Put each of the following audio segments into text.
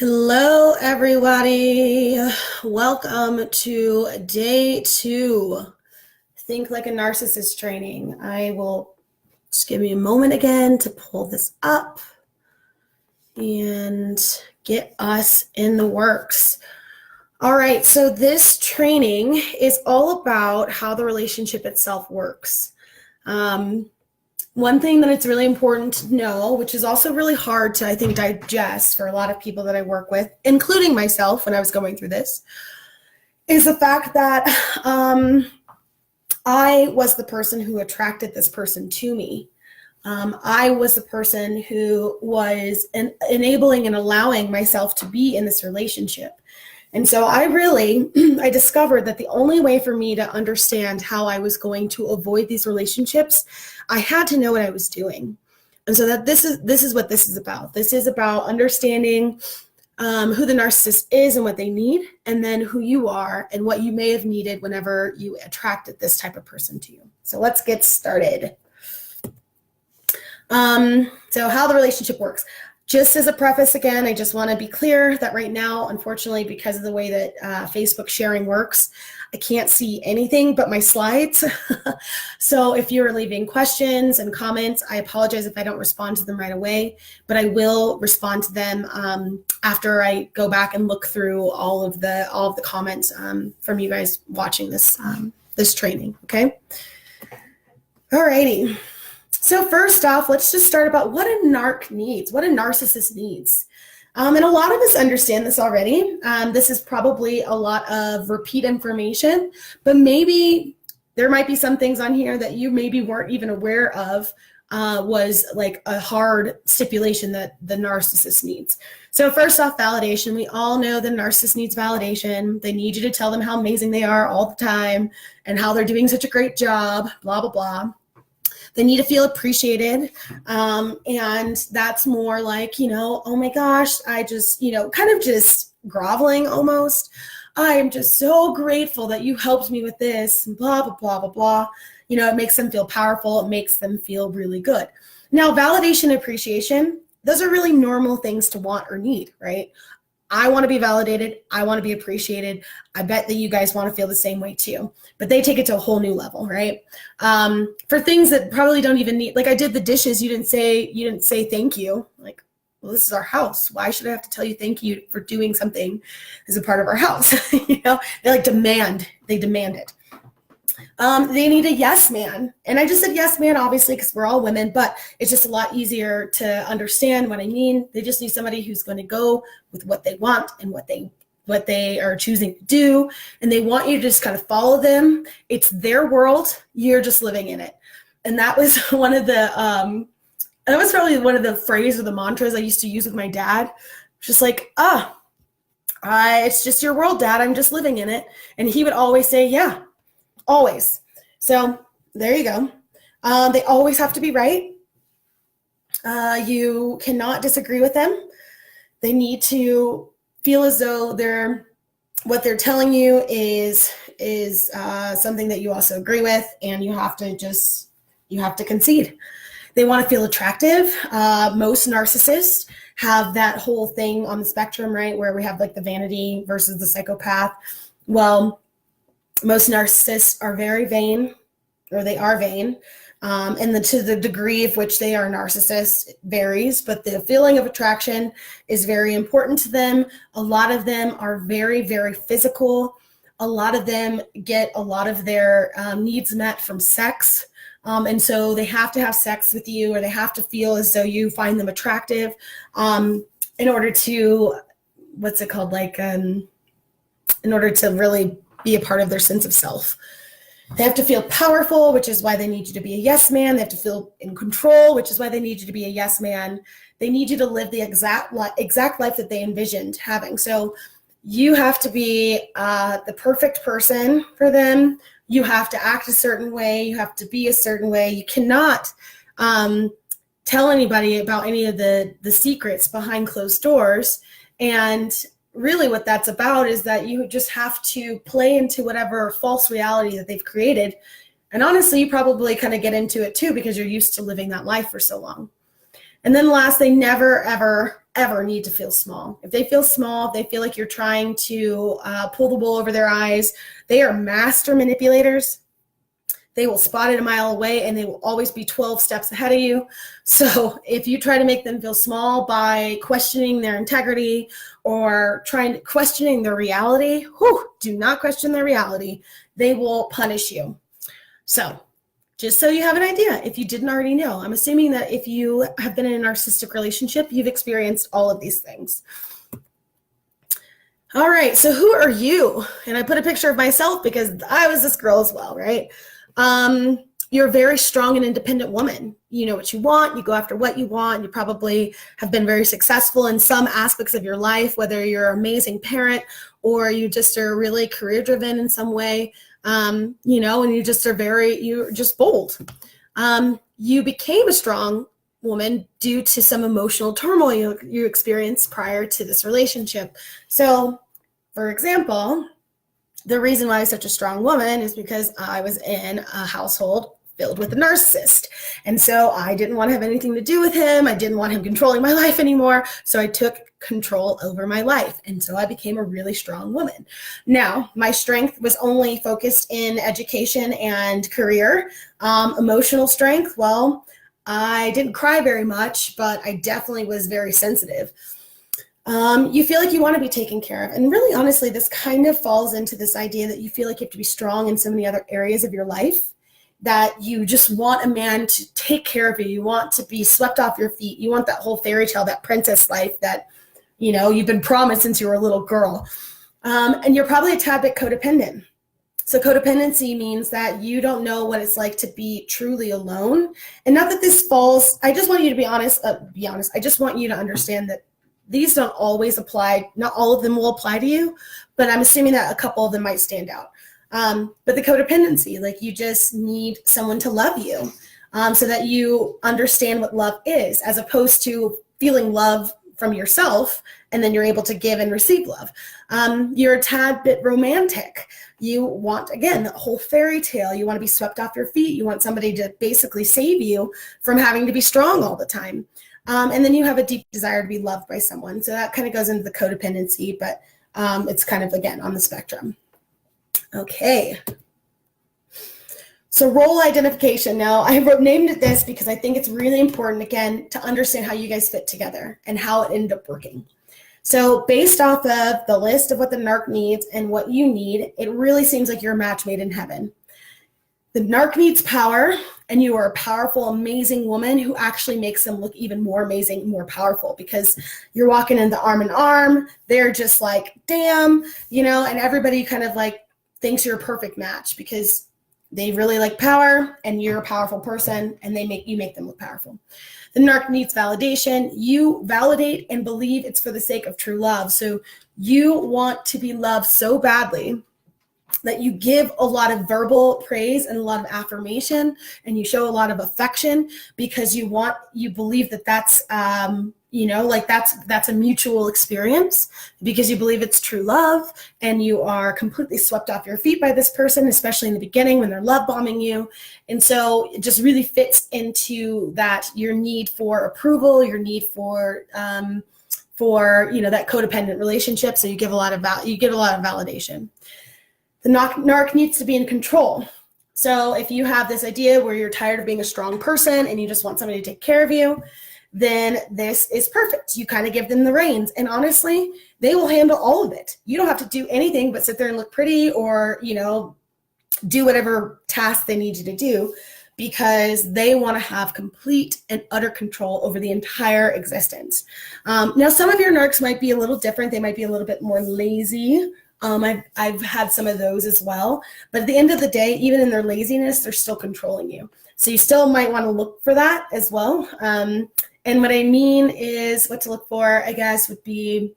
Hello, everybody. Welcome to day 2. Think Like a Narcissist training. I will just give me a moment again to pull this up and get us in the works. All right, so this training is all about how the relationship itself works. One thing that it's really important to know, which is also really hard to, I think, digest for a lot of people that I work with, including myself when I was going through this, is the fact that I was the person who attracted this person to me. I was the person who was enabling and allowing myself to be in this relationship. And so I discovered that the only way for me to understand how I was going to avoid these relationships, I had to know what I was doing. And so that this is what this is about. This is about understanding who the narcissist is and what they need, and then who you are and what you may have needed whenever you attracted this type of person to you. So let's get started. So how the relationship works. Just as a preface, again, I just want to be clear that right now, unfortunately, because of the way that Facebook sharing works, I can't see anything but my slides. So if you're leaving questions and comments, I apologize if I don't respond to them right away, but I will respond to them after I go back and look through all of the comments from you guys watching this training. Okay. All righty. So first off, let's just start about what a narc needs, what a narcissist needs. And a lot of us understand this already. This is probably a lot of repeat information, but maybe there might be some things on here that you maybe weren't even aware of was like a hard stipulation that the narcissist needs. So first off, validation. We all know the narcissist needs validation. They need you to tell them how amazing they are all the time and how they're doing such a great job, blah, blah, blah. They need to feel appreciated. And that's more like, oh my gosh, I just, kind of just groveling almost. I am just so grateful that you helped me with this, and blah, blah, blah, blah, blah. It makes them feel powerful. It makes them feel really good. Now, validation and appreciation, those are really normal things to want or need, right? I want to be validated. I want to be appreciated. I bet that you guys want to feel the same way too, but they take it to a whole new level, right? For things that probably don't even need, like I did the dishes, you didn't say thank you. Like, well, this is our house. Why should I have to tell you thank you for doing something as a part of our house? They demand it. They need a yes man. And I just said yes man, obviously, because we're all women, but it's just a lot easier to understand what I mean. They just need somebody who's going to go with what they want and what they are choosing to do. And they want you to just kind of follow them. It's their world. You're just living in it. And that was one of the, that was probably one of the phrases or the mantras I used to use with my dad. Just like, it's just your world, Dad. I'm just living in it. And he would always say, yeah. Always. So there you go. They always have to be right. You cannot disagree with them. They need to feel as though what they're telling you is something that you also agree with, and you have to concede. They want to feel attractive. Most narcissists have that whole thing on the spectrum, right, where we have like the vanity versus the psychopath. Well, most narcissists are very vain, or they are vain, and to the degree of which they are narcissists varies, but the feeling of attraction is very important to them. A lot of them are very, very physical. A lot of them get a lot of their needs met from sex, and so they have to have sex with you, or they have to feel as though you find them attractive in order to, in order to really be a part of their sense of self. They have to feel powerful, which is why they need you to be a yes man. They have to feel in control, which is why they need you to be a yes man. They need you to live the exact life that they envisioned having. So you have to be the perfect person for them. You have to act a certain way. You have to be a certain way. You cannot tell anybody about any of the secrets behind closed doors. And really what that's about is that you just have to play into whatever false reality that they've created. And honestly, you probably kind of get into it too, because you're used to living that life for so long. And then last, they never, ever ever need to feel small. If they feel small, if they feel like you're trying to pull the wool over their eyes, they are master manipulators. They will spot it a mile away, and they will always be 12 steps ahead of you. So if you try to make them feel small by questioning their integrity or questioning their reality, do not question their reality. They will punish you. So just so you have an idea, if you didn't already know, I'm assuming that if you have been in a narcissistic relationship, you've experienced all of these things. All right, so who are you? And I put a picture of myself because I was this girl as well, right? You're a very strong and independent woman. You know what you want, you go after what you want. You probably have been very successful in some aspects of your life, whether you're an amazing parent or you just are really career driven in some way, and you just are you're just bold. You became a strong woman due to some emotional turmoil you experienced prior to this relationship. So, for example, the reason why I was such a strong woman is because I was in a household filled with a narcissist. And so I didn't want to have anything to do with him. I didn't want him controlling my life anymore. So I took control over my life. And so I became a really strong woman. Now, my strength was only focused in education and career. Emotional strength, well, I didn't cry very much, but I definitely was very sensitive. You feel like you want to be taken care of. And really, honestly, this kind of falls into this idea that you feel like you have to be strong in so many other areas of your life, that you just want a man to take care of you. You want to be swept off your feet. You want that whole fairy tale, that princess life that, you've been promised since you were a little girl. And you're probably a tad bit codependent. So codependency means that you don't know what it's like to be truly alone. And not that this falls, I just want you to be honest. I just want you to understand that these don't always apply. Not all of them will apply to you, but I'm assuming that a couple of them might stand out. But the codependency, like you just need someone to love you so that you understand what love is, as opposed to feeling love from yourself and then you're able to give and receive love. You're a tad bit romantic. You want, again, the whole fairy tale. You want to be swept off your feet. You want somebody to basically save you from having to be strong all the time. And then you have a deep desire to be loved by someone. So that kind of goes into the codependency, but it's kind of, again, on the spectrum. Okay. So role identification. Now, I named it this because I think it's really important, again, to understand how you guys fit together and how it ended up working. So based off of the list of what the narc needs and what you need, it really seems like you're a match made in heaven. The narc needs power, and you are a powerful, amazing woman who actually makes them look even more amazing, more powerful, because you're walking in the arm in arm. They're just like, damn, and everybody kind of like thinks you're a perfect match because they really like power and you're a powerful person, and you make them look powerful. The narc needs validation. You validate and believe it's for the sake of true love. So you want to be loved so badly that you give a lot of verbal praise and a lot of affirmation, and you show a lot of affection because you believe that that's, that's a mutual experience, because you believe it's true love, and you are completely swept off your feet by this person, especially in the beginning when they're love bombing you. And so it just really fits into that, your need for approval, your need for that codependent relationship. So you give a lot of validation. The narc needs to be in control. So if you have this idea where you're tired of being a strong person and you just want somebody to take care of you, then this is perfect. You kind of give them the reins. And honestly, they will handle all of it. You don't have to do anything but sit there and look pretty or, do whatever task they need you to do, because they want to have complete and utter control over the entire existence. Now, some of your narcs might be a little different. They might be a little bit more lazy. I've had some of those as well. But at the end of the day, even in their laziness, they're still controlling you. So you still might want to look for that as well. And what I mean is, what to look for, I guess, would be,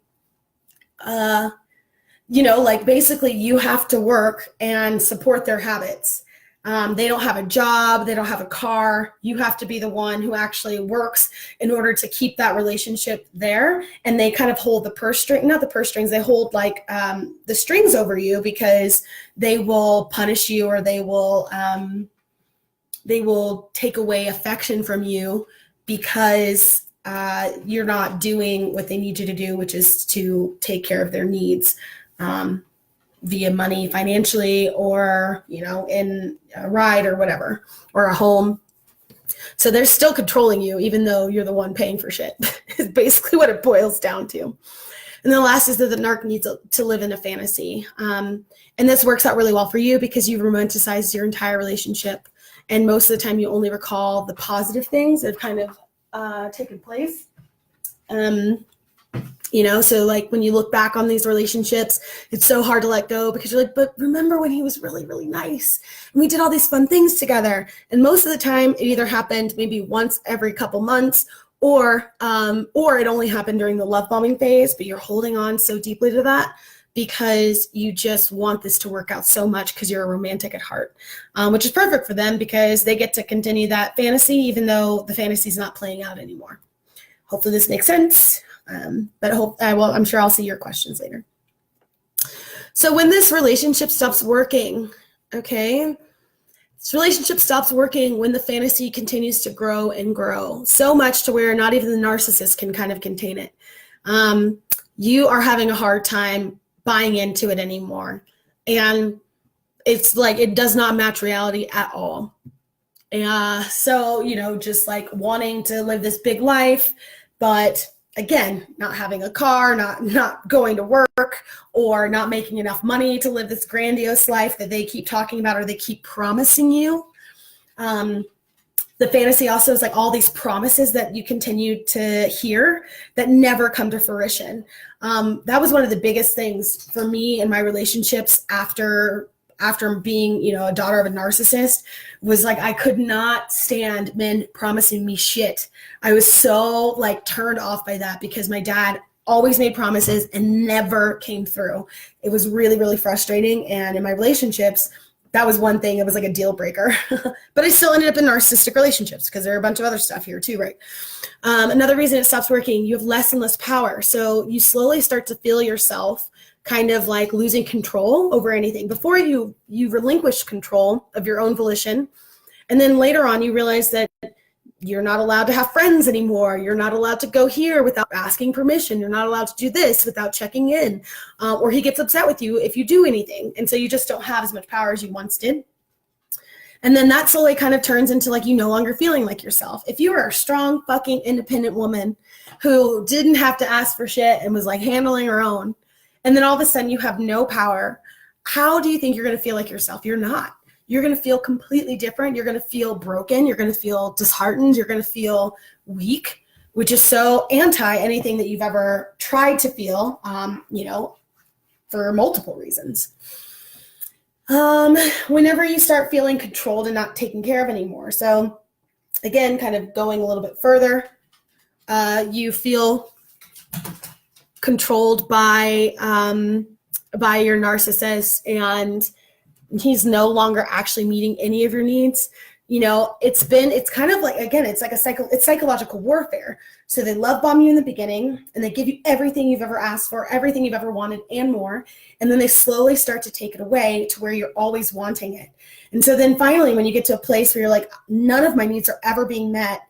basically you have to work and support their habits. They don't have a job. They don't have a car. You have to be the one who actually works in order to keep that relationship there. And they kind of hold the purse string, not the purse strings, they hold like the strings over you, because they will punish you, or they will take away affection from you, because you're not doing what they need you to do, which is to take care of their needs via money, financially, or, in a ride or whatever, or a home. So they're still controlling you, even though you're the one paying for shit. Is basically what it boils down to. And the last is that the narc needs to live in a fantasy. And this works out really well for you because you've romanticized your entire relationship. And most of the time you only recall the positive things that have kind of taken place. So like when you look back on these relationships, it's so hard to let go because you're like, but remember when he was really, really nice and we did all these fun things together. And most of the time it either happened maybe once every couple months or it only happened during the love bombing phase, but you're holding on so deeply to that because you just want this to work out so much because you're a romantic at heart, which is perfect for them because they get to continue that fantasy even though the fantasy is not playing out anymore. Hopefully this makes sense. But I'm sure I'll see your questions later. So when this relationship stops working, okay, this relationship stops working when the fantasy continues to grow and grow so much to where not even the narcissist can kind of contain it. You are having a hard time buying into it anymore. And it's like, it does not match reality at all. So, just like wanting to live this big life, but again, not having a car, not going to work, or not making enough money to live this grandiose life that they keep talking about or they keep promising you. The fantasy also is like all these promises that you continue to hear that never come to fruition. That was one of the biggest things for me in my relationships after being, a daughter of a narcissist, was like, I could not stand men promising me shit. I was so like turned off by that because my dad always made promises and never came through. It was really, really frustrating. And in my relationships, that was one thing. It was like a deal breaker, but I still ended up in narcissistic relationships because there are a bunch of other stuff here too, right? Another reason it stops working, you have less and less power. So you slowly start to feel yourself kind of like losing control over anything. Before you relinquish control of your own volition. And then later on, you realize that you're not allowed to have friends anymore. You're not allowed to go here without asking permission. You're not allowed to do this without checking in. Or he gets upset with you if you do anything. And so you just don't have as much power as you once did. And then that slowly kind of turns into like you no longer feeling like yourself. If you were a strong, fucking independent woman who didn't have to ask for shit and was like handling her own, and then all of a sudden you have no power, how do you think you're going to feel like yourself? You're not. You're going to feel completely different. You're going to feel broken. You're going to feel disheartened. You're going to feel weak, which is so anti anything that you've ever tried to feel, for multiple reasons. Whenever you start feeling controlled and not taken care of anymore. So again, kind of going a little bit further, you feel controlled by your narcissist, and he's no longer actually meeting any of your needs. It's kind of like, again, it's like it's psychological warfare. So they love bomb you in the beginning and they give you everything you've ever asked for, everything you've ever wanted and more. And then they slowly start to take it away to where you're always wanting it. And so then finally, when you get to a place where you're like, none of my needs are ever being met,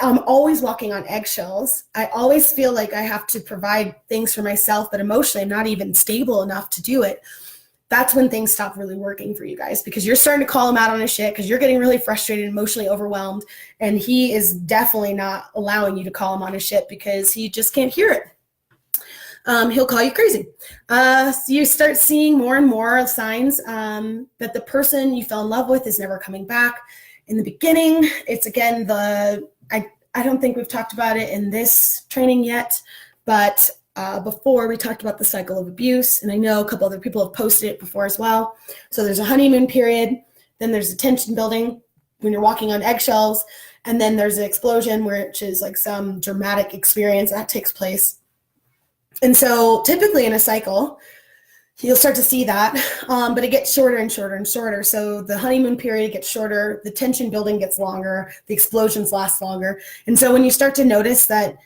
I'm always walking on eggshells. I always feel like I have to provide things for myself, but emotionally I'm not even stable enough to do it. That's when things stop really working for you guys, because you're starting to call him out on his shit because you're getting really frustrated, emotionally overwhelmed, and he is definitely not allowing you to call him on his shit because he just can't hear it. He'll call you crazy. So you start seeing more and more signs that the person you fell in love with is never coming back. In the beginning, it's again I don't think we've talked about it in this training yet, but before we talked about the cycle of abuse, and I know a couple other people have posted it before as well. So there's a honeymoon period, then there's a tension building when you're walking on eggshells, and then there's an explosion, which is like some dramatic experience that takes place. And so typically in a cycle, you'll start to see that, but it gets shorter and shorter and shorter. So the honeymoon period gets shorter, the tension building gets longer, the explosions last longer. And so when you start to notice that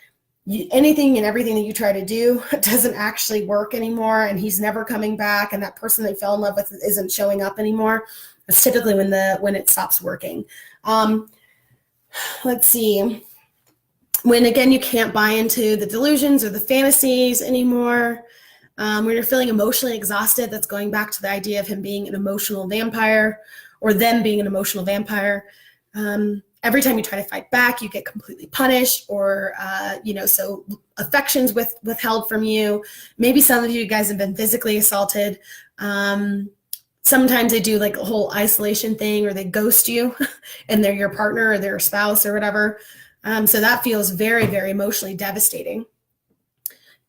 anything and everything that you try to do doesn't actually work anymore, and he's never coming back, and that person they fell in love with isn't showing up anymore, that's typically when it stops working. Let's see. when again, you can't buy into the delusions or the fantasies anymore. When you're feeling emotionally exhausted, that's going back to the idea of him being an emotional vampire or them being an emotional vampire. Every time you try to fight back, you get completely punished or, so affections withheld from you. Maybe some of you guys have been physically assaulted. Sometimes they do like a whole isolation thing or they ghost you and they're your partner or their spouse or whatever. So that feels very, very emotionally devastating.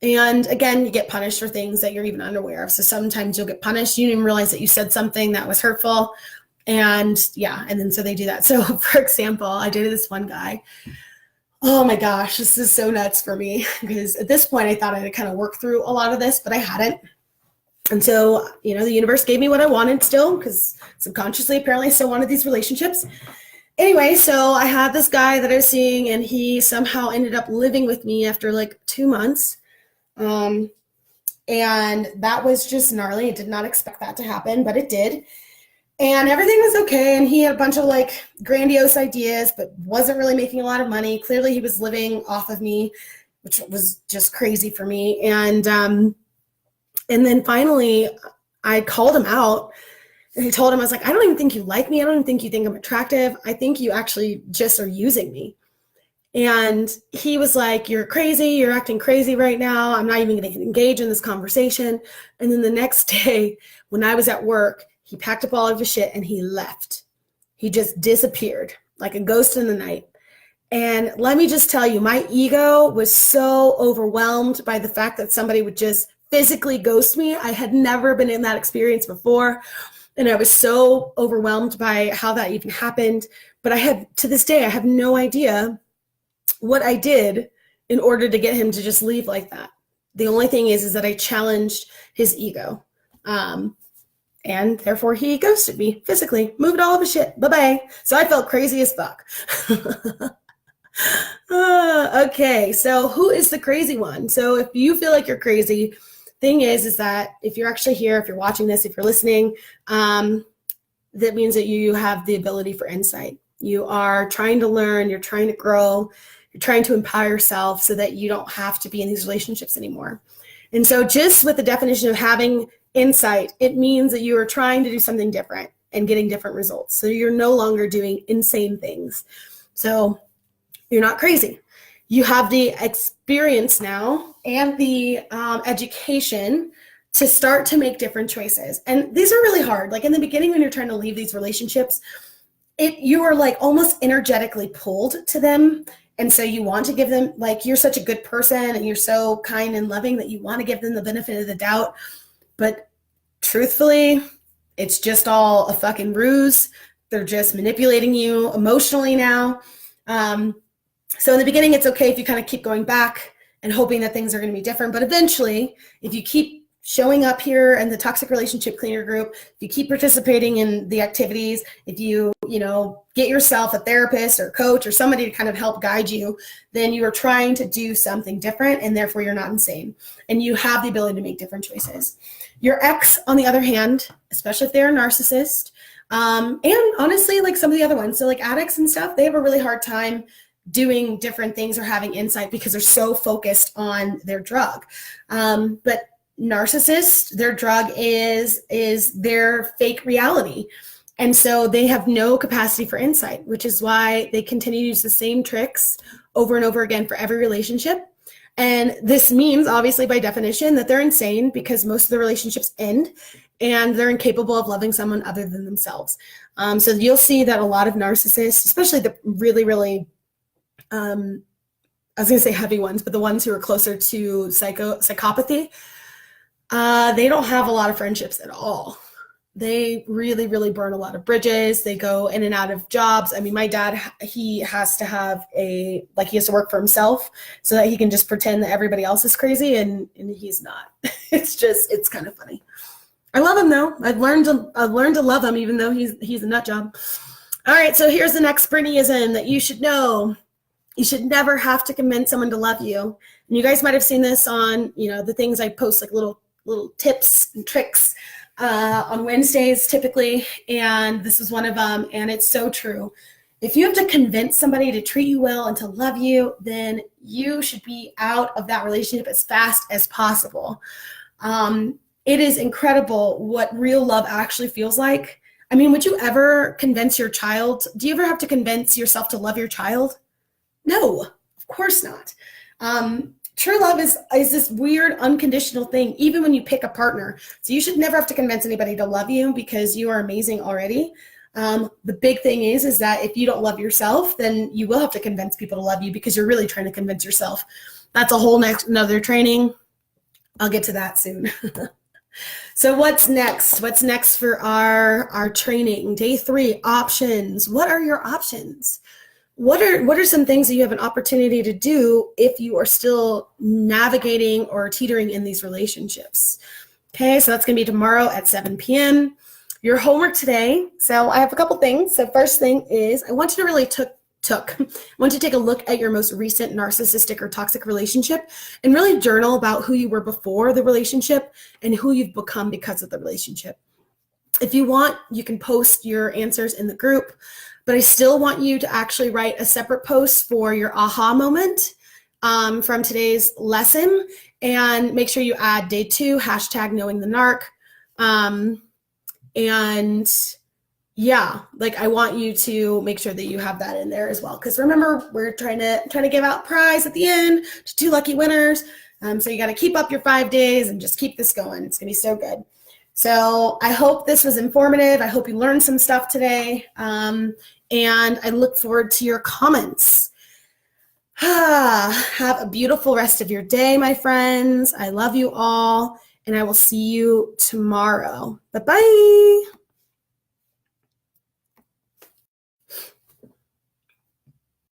And again, you get punished for things that you're even unaware of. So sometimes you'll get punished. You didn't even realize that you said something that was hurtful. And then so they do that. So for example, I dated this one guy. Oh my gosh, this is so nuts for me because at this point I thought I had kind of worked through a lot of this, but I hadn't. And so, the universe gave me what I wanted still because subconsciously, apparently I still wanted these relationships. Anyway, so I had this guy that I was seeing and he somehow ended up living with me after like 2 months. And that was just gnarly. I did not expect that to happen, but it did. And everything was okay. And he had a bunch of like grandiose ideas, but wasn't really making a lot of money. Clearly he was living off of me, which was just crazy for me. And then finally I called him out and I told him, I was like, I don't even think you like me. I don't even think you think I'm attractive. I think you actually just are using me. And he was like, you're crazy. You're acting crazy right now. I'm not even going to engage in this conversation. And then the next day when I was at work, he packed up all of his shit and he left. He just disappeared like a ghost in the night. And let me just tell you, my ego was so overwhelmed by the fact that somebody would just physically ghost me. I had never been in that experience before. And I was so overwhelmed by how that even happened. But to this day, I have no idea what I did in order to get him to just leave like that. The only thing is that I challenged his ego. And therefore he ghosted me physically, moved all of his shit. Bye-bye. So I felt crazy as fuck. Okay, so who is the crazy one? So if you feel like you're crazy, thing is that if you're actually here, if you're watching this, if you're listening, that means that you have the ability for insight. You are trying to learn, you're trying to grow, you're trying to empower yourself so that you don't have to be in these relationships anymore. And so just with the definition of having insight, it means that you are trying to do something different and getting different results. So you're no longer doing insane things. So you're not crazy. You have the experience now and the education to start to make different choices. And these are really hard. Like in the beginning, when you're trying to leave these relationships, you are like almost energetically pulled to them. And so you want to give them, like, you're such a good person and you're so kind and loving that you want to give them the benefit of the doubt. But truthfully, it's just all a fucking ruse. They're just manipulating you emotionally now. So in the beginning, it's okay if you kind of keep going back and hoping that things are going to be different. But eventually, if you keep showing up here in the Toxic Relationship Cleaner group, if you keep participating in the activities, if you get yourself a therapist or coach or somebody to kind of help guide you, then you are trying to do something different and therefore you're not insane. And you have the ability to make different choices. Your ex, on the other hand, especially if they're a narcissist, and honestly, like some of the other ones, so like addicts and stuff, they have a really hard time doing different things or having insight because they're so focused on their drug. But narcissists, their drug is their fake reality. And so they have no capacity for insight, which is why they continue to use the same tricks over and over again for every relationship. And this means, obviously, by definition, that they're insane because most of the relationships end and they're incapable of loving someone other than themselves. So you'll see that a lot of narcissists, especially the really, really, I was going to say heavy ones, but the ones who are closer to psychopathy, they don't have a lot of friendships at all. They really, really burn a lot of bridges. They go in and out of jobs. I mean, my dad, he has to work for himself so that he can just pretend that everybody else is crazy and he's not. It's kind of funny. I love him though. I've learned to love him even though he's a nut job. All right, so here's the next Brittanyism that you should know. You should never have to convince someone to love you. And you guys might have seen this on, the things I post, like little tips and tricks on Wednesdays typically. And this is one of them. And it's so true. If you have to convince somebody to treat you well and to love you, then you should be out of that relationship as fast as possible. It is incredible what real love actually feels like. I mean, would you ever convince your child? Do you ever have to convince yourself to love your child? No, of course not. True love is this weird unconditional thing, even when you pick a partner. So you should never have to convince anybody to love you because you are amazing already. The big thing is that if you don't love yourself, then you will have to convince people to love you because you're really trying to convince yourself. That's a whole another training. I'll get to that soon. So what's next? What's next for our training? Day 3, options. What are your options? What are some things that you have an opportunity to do if you are still navigating or teetering in these relationships? Okay, so that's going to be tomorrow at 7 p.m. Your homework today. So I have a couple things. So first thing is I want you to really I want you to take a look at your most recent narcissistic or toxic relationship and really journal about who you were before the relationship and who you've become because of the relationship. If you want, you can post your answers in the group, but I still want you to actually write a separate post for your aha moment from today's lesson, and make sure you add day 2, #knowingthenarc. And yeah, like I want you to make sure that you have that in there as well. Because remember, we're trying to give out prize at the end to 2 lucky winners. So you got to keep up your 5 days and just keep this going. It's going to be so good. So I hope this was informative. I hope you learned some stuff today. And I look forward to your comments. Have a beautiful rest of your day, my friends. I love you all, and I will see you tomorrow. Bye-bye.